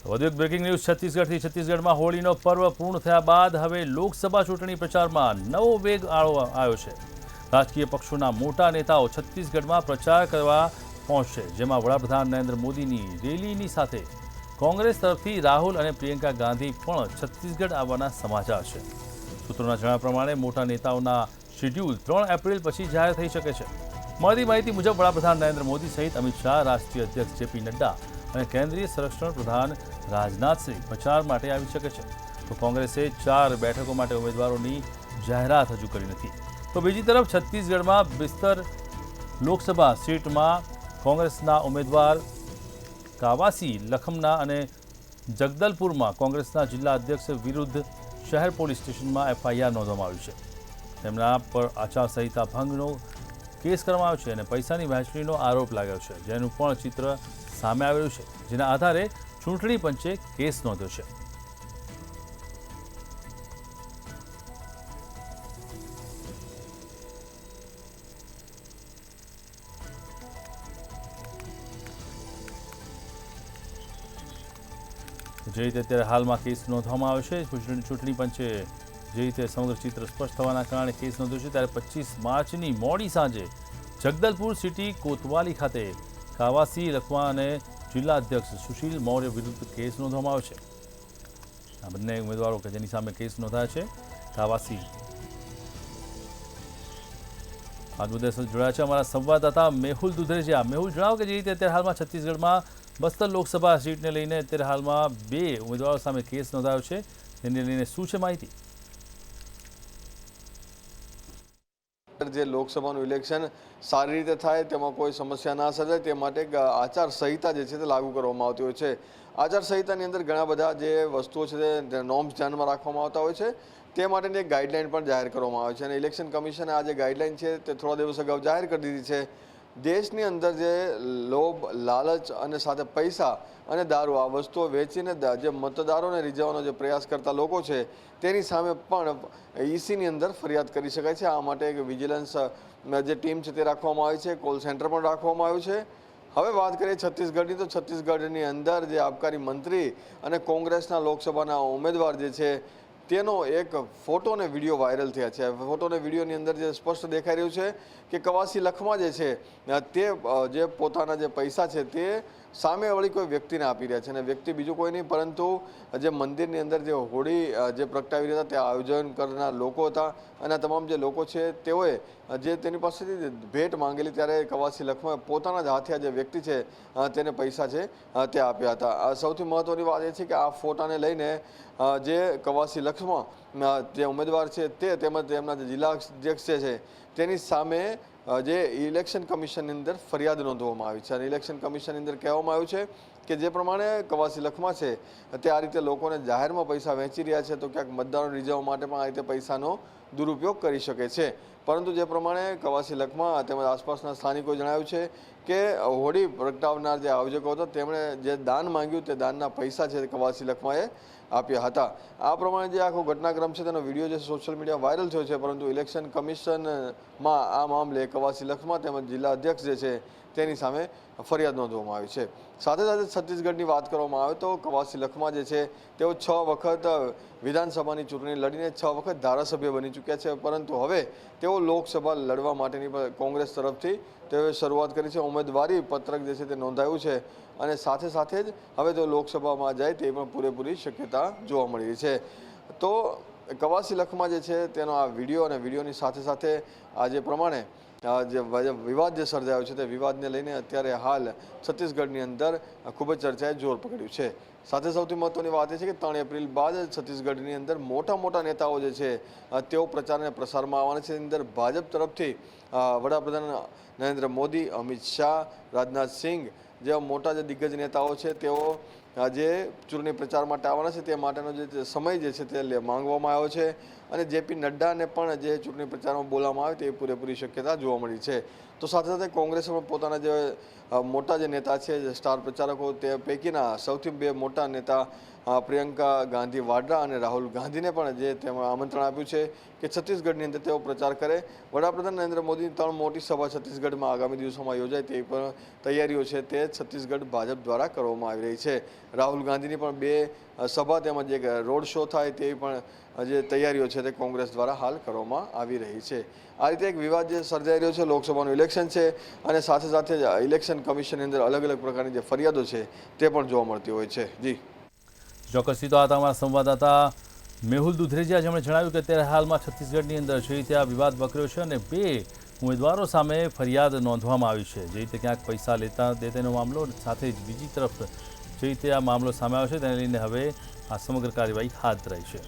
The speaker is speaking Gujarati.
વધુ એક બ્રેકિંગ ન્યૂઝ છત્તીસગઢથી છત્તીસગઢમાં હોળીનો પર્વ પૂર્ણ થયા બાદ હવે લોકસભા ચૂંટણી પ્રચારમાં નવો વેગ આવ્યો છે। રાજકીય પક્ષોના મોટા નેતાઓ છત્તીસગઢમાં પ્રચાર કરવા પહોંચશે, જેમાં વડાપ્રધાન નરેન્દ્ર મોદીની રેલીની સાથે કોંગ્રેસ તરફથી રાહુલ અને પ્રિયંકા ગાંધી પણ છત્તીસગઢ આવવાના સમાચાર છે। સૂત્રોના જણાવ્યા પ્રમાણે મોટા નેતાઓના શેડ્યુલ 3 એપ્રિલ પછી જાહેર થઈ શકે છે। મળતી માહિતી મુજબ વડાપ્રધાન નરેન્દ્ર મોદી સહિત અમિત શાહ, રાષ્ટ્રીય અધ્યક્ષ જેપી નડ્ડા અને કેન્દ્રીય સંરક્ષણ પ્રધાન રાજનાથ સિંહ પ્રચાર માટે આવી શકે છે। તો કોંગ્રેસે 4 બેઠકો માટે ઉમેદવારોની જાહેરાત હજુ કરી નથી। તો બીજી તરફ છત્તીસગઢમાં બિસ્તર લોકસભા સીટમાં કોંગ્રેસના ઉમેદવાર કાવાસી લખમના અને જગદલપુરમાં કોંગ્રેસના જિલ્લા અધ્યક્ષ વિરુદ્ધ શહેર પોલીસ સ્ટેશનમાં એફઆઈઆર નોંધવામાં આવી છે। તેમના પર આચારસંહિતા ભંગનો કેસ કરવામાં આવ્યો છે અને પૈસાની વહેંચણીનો આરોપ લાગ્યો છે, જેનું પણ ચિત્ર સામે આવ્યું છે, જેના આધારે ચૂંટણી પંચે કેસ નોંધ્યો છે। જે રીતે અત્યારે હાલમાં કેસ નોંધવામાં આવ્યો છે, ચૂંટણી પંચે જે રીતે સમગ્ર ચિત્ર સ્પષ્ટ થવાના કારણે કેસ નોંધ્યો છે, ત્યારે 25 માર્ચની મોડી સાંજે જગદલપુર સિટી કોતવાલી ખાતે કાવાસી લખવા અને જિલ્લા અધ્યક્ષ સુશીલ મૌર્ય વિરુદ્ધ કેસ નોંધવામાં આવ્યો છે। આ બંને ઉમેદવારો કે જેની સામે કેસ નોંધાયા છે, કાવાસી આ મુદ્દે જોડાયા છે અમારા સંવાદદાતા મેહુલ દુધરેજા। મેહુલ, જણાવો કે જે રીતે અત્યારે હાલમાં છત્તીસગઢમાં બસ્તર લોકસભા સીટને લઈને અત્યારે હાલમાં 2 ઉમેદવારો સામે કેસ નોંધાયો છે, તેને લઈને શું છે માહિતી? જે લોકસભાનું ઇલેક્શન સારી રીતે થાય, તેમાં કોઈ સમસ્યા ના સર્જાય તે માટે આચારસંહિતા જે છે તે લાગુ કરવામાં આવતી હોય છે। આચારસંહિતાની અંદર ઘણા બધા જે વસ્તુઓ છે તે નોર્મ્સ ધ્યાનમાં રાખવામાં આવતા હોય છે, તે માટેની એક ગાઈડલાઇન પણ જાહેર કરવામાં આવે છે અને ઇલેક્શન કમિશને આ જે ગાઈડલાઇન છે તે થોડા દિવસ અગાઉ જાહેર કરી દીધી છે। દેશની અંદર જે લોભ, લાલચ અને સાથે પૈસા અને દારૂ આ વસ્તુઓ વેચીને જે મતદારોને રીઝવવાનો જે પ્રયાસ કરતા લોકો છે તેની સામે પણ ઈસીની અંદર ફરિયાદ કરી શકાય છે। આ માટે એક વિજિલન્સ જે ટીમ છે તે રાખવામાં આવી છે, કોલ સેન્ટર પણ રાખવામાં આવ્યું છે। હવે વાત કરીએ છત્તીસગઢની, તો છત્તીસગઢની અંદર જે આબકારી મંત્રી અને કોંગ્રેસના લોકસભાના ઉમેદવાર જે છે તેનો એક ફોટો અને વિડીયો વાયરલ થયા છે। ફોટો અને વિડીયોની અંદર જે સ્પષ્ટ દેખાઈ રહ્યું છે કે કવાસી લખમા જે છે તે જે પોતાના જે પૈસા છે તે સામે વળી કોઈ વ્યક્તિને આપી રહ્યા છે અને વ્યક્તિ બીજું કોઈ નહીં પરંતુ જે મંદિરની અંદર જે હોળી જે પ્રગટાવી રહ્યા હતા તે આયોજન કરનાર લોકો હતા અને આ તમામ જે લોકો છે તેઓએ જે તેની પાસેથી ભેટ માંગેલી, ત્યારે કવાસી લખમાએ પોતાના જ હાથે જે વ્યક્તિ છે તેને પૈસા છે તે આપ્યા હતા। સૌથી મહત્વની વાત એ છે કે આ ફોટાને લઈને જે કવાસી લખમા જે ઉમેદવાર છે તે તેમજ તેમના જે જિલ્લા અધ્યક્ષ છે તેની સામે જે ઇલેક્શન કમિશનની અંદર ફરિયાદ નોંધવામાં આવી છે અને ઇલેક્શન કમિશનની અંદર કહેવામાં આવ્યું છે કે જે પ્રમાણે કવાસી લખમા છે તે આ રીતે લોકોને જાહેરમાં પૈસા વહેંચી રહ્યા છે, તો ક્યાંક મતદારો રીઝવવા માટે પણ આ રીતે પૈસાનો દુરુપયોગ કરી શકે છે। પરંતુ જે પ્રમાણે કવાસી લખમા તેમજ આસપાસના સ્થાનિકોએ જણાવ્યું છે કે હોળી પ્રગટાવનાર જે આયોજકો હતા તેમણે જે દાન માંગ્યું તે દાનના પૈસા છે કવાસી લખમાએ આપ્યા હતા। આ પ્રમાણે જે આખો ઘટનાક્રમ છે તેનો વિડીયો જે સોશિયલ મીડિયા વાયરલ થયો છે, પરંતુ ઇલેક્શન કમિશનમાં આ મામલે કવાસી લખમા તેમજ જિલ્લા અધ્યક્ષ જે છે તેની સામે ફરિયાદ નોંધવામાં આવી છે। સાથે સાથે છત્તીસગઢની વાત કરવામાં આવે તો કવાસી લખમા જે છે તેઓ 6 વખત વિધાનસભાની ચૂંટણી લડીને 6 વખત ધારાસભ્ય બની ચૂક્યા છે, પરંતુ હવે તેઓ લોકસભા લડવા માટેની કોંગ્રેસ તરફથી તેઓએ શરૂઆત કરી છે। ઉમેદવારી પત્રક જે છે તે નોંધાયું છે અને સાથે સાથે જ હવે તેઓ લોકસભામાં જાય તે પણ પૂરેપૂરી શક્યતા જોવા મળી રહી છે। તો કવાસી લખમા જે છે તેનો આ વિડીયો અને વિડીયોની સાથે સાથે આ જે પ્રમાણે જે વિવાદ જે સર્જાયો છે તે વિવાદને લઈને અત્યારે હાલ છત્તીસગઢની અંદર ખૂબ જ ચર્ચાએ જોર પકડ્યું છે। સાથે સૌથી મહત્વની વાત એ છે કે 3 એપ્રિલ બાદ છત્તીસગઢની અંદર મોટા નેતાઓ જે છે તેઓ પ્રચાર અને પ્રસારમાં આવવાના છે। અંદર ભાજપ તરફથી વડાપ્રધાન નરેન્દ્ર મોદી, અમિત શાહ, રાજનાથ સિંહ જેવા મોટા જે દિગ્ગજ નેતાઓ છે તેઓ જે ચૂંટણી પ્રચાર માટે આવવાના છે તે માટેનો જે સમય જે છે તે માંગવામાં આવ્યો છે અને જેપી નડ્ડાને પણ જે ચૂંટણી પ્રચારમાં બોલાવવામાં આવે તે પૂરેપૂરી શક્યતા જોવા મળી છે। તો સાથે સાથે કોંગ્રેસે પણ પોતાના જે મોટા જે નેતા છે, જે સ્ટાર પ્રચારકો તે પૈકીના સૌથી 2 મોટા નેતા પ્રિયંકા ગાંધી વાડ્રા અને રાહુલ ગાંધીને પણ જે તેમાં આમંત્રણ આપ્યું છે કે છત્તીસગઢની અંદર તેઓ પ્રચાર કરે. વડાપ્રધાન નરેન્દ્ર મોદીની 3 મોટી સભા છત્તીસગઢમાં આગામી દિવસોમાં યોજાય તેવી પણ તૈયારીઓ છે તે છત્તીસગઢ ભાજપ દ્વારા કરવામાં આવી રહી છે. રાહુલ ગાંધીની પણ 2 સભા તેમજ એક રોડ શો થાય તેવી પણ જે તૈયારીઓ છે તે કોંગ્રેસ દ્વારા હાલ કરવામાં આવી રહી છે. આ રીતે એક વિવાદ જે સર્જાઈ રહ્યો છે, લોકસભાનું ઇલેક્શન છે અને સાથે સાથે જ ઇલેક્શન કમિશનની અંદર અલગ અલગ પ્રકારની જે ફરિયાદો છે તે પણ જોવા મળતી હોય છે. જી ચોક્કસથી તો આ તમારા સંવાદદાતા મેહુલ દુધરેજિયા, જેમણે જણાવ્યું કે અત્યારે હાલમાં છત્તીસગઢની અંદર જે રીતે આ વિવાદ વકર્યો છે અને 2 ઉમેદવારો સામે ફરિયાદ નોંધવામાં આવી છે, જે રીતે ક્યાંક પૈસા લેતા દેતેનો મામલો, સાથે જ બીજી તરફ જે રીતે આ મામલો સામે આવ્યો છે તેને લઈને હવે આ સમગ્ર કાર્યવાહી હાથ ધરાઈ છે.